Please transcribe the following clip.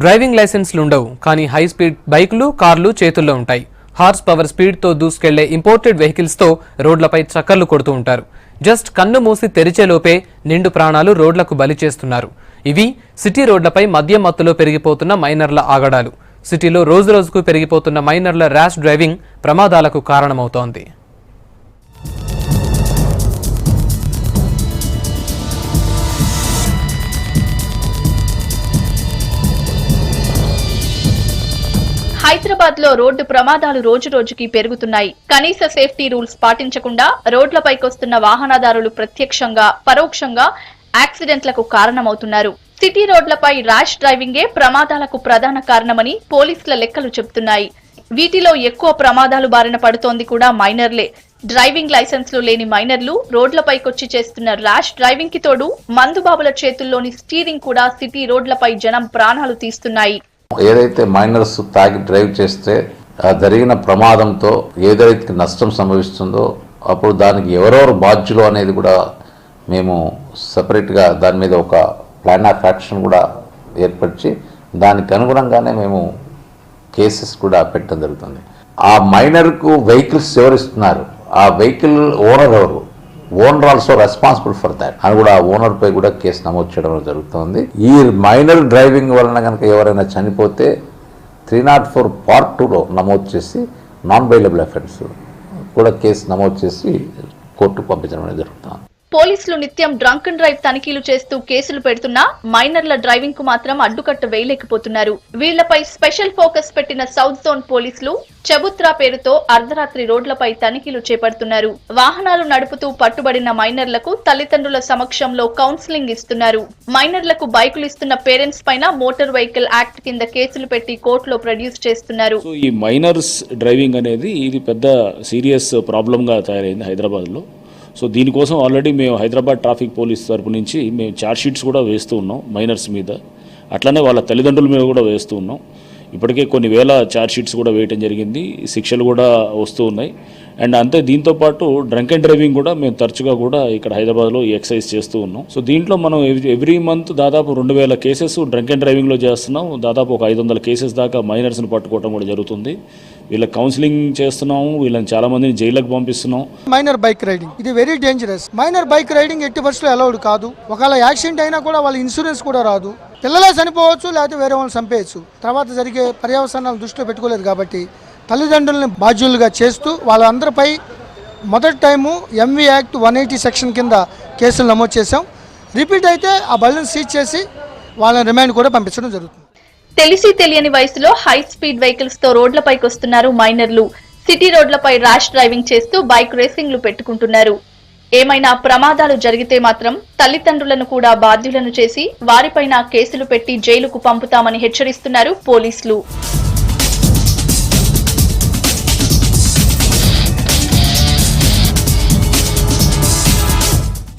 Driving లైసెన్స్లు ఉండవు, కానీ high speed బైకులు, కార్లు చేతుల్లో ఉంటాయి. హార్స్ పవర్ స్పీడ్తో దూసుకెళ్లే ఇంపోర్టెడ్ వెహికల్స్తో రోడ్లపై చక్కర్లు కొడుతూ ఉంటారు. జస్ట్ కన్ను మూసి తెరిచేలోపే నిండు ప్రాణాలు రోడ్లకు బలి చేస్తున్నారు. ఇవి సిటీ రోడ్లపై మద్యం మత్తులో పెరిగిపోతున్న మైనర్ల ఆగడాలు. సిటీలో రోజురోజుకు పెరిగిపోతున్న మైనర్ల ర్యాష్ డ్రైవింగ్ ప్రమాదాలకు కారణమవుతోంది. హైదరాబాద్ లో రోడ్డు ప్రమాదాలు రోజు రోజుకి పెరుగుతున్నాయి. కనీస సేఫ్టీ రూల్స్ పాటించకుండా రోడ్లపైకొస్తున్న వాహనదారులు ప్రత్యక్షంగా పరోక్షంగా యాక్సిడెంట్లకు కారణమవుతున్నారు. సిటీ రోడ్లపై ర్యాష్ డ్రైవింగే ప్రమాదాలకు ప్రధాన కారణమని పోలీసుల లెక్కలు చెబుతున్నాయి. వీటిలో ఎక్కువ ప్రమాదాలు బారిన పడుతోంది కూడా మైనర్లే. డ్రైవింగ్ లైసెన్స్లు లేని మైనర్లు రోడ్లపైకొచ్చి చేస్తున్న ర్యాష్ డ్రైవింగ్ కి తోడు మందుబాబుల చేతుల్లోని స్టీరింగ్ కూడా సిటీ రోడ్లపై జనం ప్రాణాలు తీస్తున్నాయి. ఏదైతే మైనర్స్ తాగి డ్రైవ్ చేస్తే జరిగిన ప్రమాదంతో ఏదైతే నష్టం సంభవిస్తుందో అప్పుడు దానికి ఎవరెవరు బాధ్యులు అనేది కూడా మేము సపరేట్గా దాని మీద ఒక ప్లాన్ ఆఫ్ యాక్షన్ కూడా ఏర్పరిచి దానికి అనుగుణంగానే మేము కేసెస్ కూడా పెట్టడం జరుగుతుంది. ఆ మైనర్కు వెహికల్స్ ఎవరు ఇస్తున్నారు, ఆ వెహికల్ ఓనర్ ఎవరు, owner also responsible for that అని కూడా ఓనర్ పై కూడా కేసు నమోదు చేయడం జరుగుతుంది. ఈ మైనర్ డ్రైవింగ్ వలన కనుక ఎవరైనా చనిపోతే 304 Part 2లో నమోదు చేసి నాన్ బెయిలబుల్ అఫెన్స్ కూడా కేసు నమోదు చేసి కోర్టుకు పంపించడం జరుగుతుంది. పోలీసులు నిత్యం డ్రంక్ అండ్ డ్రైవ్ తనిఖీలు చేస్తూ కేసులు పెడుతున్నా మైనర్ల డ్రైవింగ్ కు మాత్రం అడ్డుకట్ట వేయలేకపోతున్నారు. వీళ్లపై స్పెషల్ ఫోకస్ పెట్టిన సౌత్ జోన్ పోలీసులు చబుత్రా పేరుతో అర్ధరాత్రి రోడ్లపై తనిఖీలు చేపడుతున్నారు. వాహనాలు నడుపుతూ పట్టుబడిన మైనర్లకు తల్లిదండ్రుల సమక్షంలో కౌన్సిలింగ్ ఇస్తున్నారు. మైనర్లకు బైకులు ఇస్తున్న పేరెంట్స్ పైన మోటార్ వెహికల్ యాక్ట్ కింద కేసులు పెట్టి కోర్టులో ప్రొడ్యూస్ చేస్తున్నారు. ఈ మైనర్స్ డ్రైవింగ్ అనేది ఇది పెద్ద సీరియస్ ప్రాబ్లం గా తయారైంది హైదరాబాద్ లో. సో దీనికోసం ఆల్రెడీ మేము హైదరాబాద్ ట్రాఫిక్ పోలీస్ తరపు నుంచి మేము ఛార్జ్ షీట్స్ కూడా వేస్తూ ఉన్నాం మైనర్స్ మీద, అట్లనే వాళ్ళ తల్లిదండ్రుల మీద కూడా వేస్తూ ఉన్నాం. ఇప్పటికే కొన్ని వేల ఛార్జ్ షీట్స్ కూడా వేయటం జరిగింది, శిక్షలు కూడా వస్తూ ఉన్నాయి. అండ్ అంతే దీంతోపాటు డ్రంక్ అండ్ డ్రైవింగ్ కూడా మేము తరచుగా కూడా ఇక్కడ హైదరాబాద్లో ఎక్సైజ్ చేస్తూ ఉన్నాం. సో దీంట్లో మనం ఎవ్రీ మంత్ దాదాపు 2000 కేసెస్ డ్రంక్ అండ్ డ్రైవింగ్లో చేస్తున్నాం. దాదాపు ఒక 500 కేసెస్ దాకా మైనర్స్ని పట్టుకోవడం కూడా జరుగుతుంది. వీళ్ళకి కౌన్సిలింగ్ చేస్తున్నాము, వీళ్ళని చాలా మందిని జైలుకు పంపిస్తున్నాం. మైనర్ బైక్ రైడింగ్ ఇది very dangerous. Minor bike riding ఎట్టి పరిస్థితుల్లో అలౌడ్ కాదు. ఒకవేళ యాక్సిడెంట్ అయినా కూడా వాళ్ళ ఇన్సూరెన్స్ కూడా రాదు. పిల్లలే చనిపోవచ్చు, లేకపోతే వేరే వాళ్ళని చంపేయచ్చు. తర్వాత జరిగే పర్యవసానాలు దృష్టిలో పెట్టుకోలేదు కాబట్టి తల్లిదండ్రులను బాధ్యులుగా చేస్తూ వాళ్ళందరిపై మొదటి టైము ఎంవి యాక్ట్ 180 సెక్షన్ కింద కేసులు నమోదు చేశాం. రిపీట్ అయితే ఆ బళ్ళను సీజ్ చేసి వాళ్ళని రిమాండ్ కూడా పంపించడం జరుగుతుంది. తెలిసి తెలియని వయసులో హై స్పీడ్ వెహికల్స్ తో రోడ్లపైకి వస్తున్నారు మైనర్లు. సిటీ రోడ్లపై ర్యాష్ డ్రైవింగ్ చేస్తూ బైక్ రేసింగ్లు పెట్టుకుంటున్నారు. ఏమైనా ప్రమాదాలు జరిగితే మాత్రం తల్లిదండ్రులను కూడా బాధ్యులను చేసి వారిపైన కేసులు పెట్టి జైలుకు పంపుతామని హెచ్చరిస్తున్నారు పోలీసులు.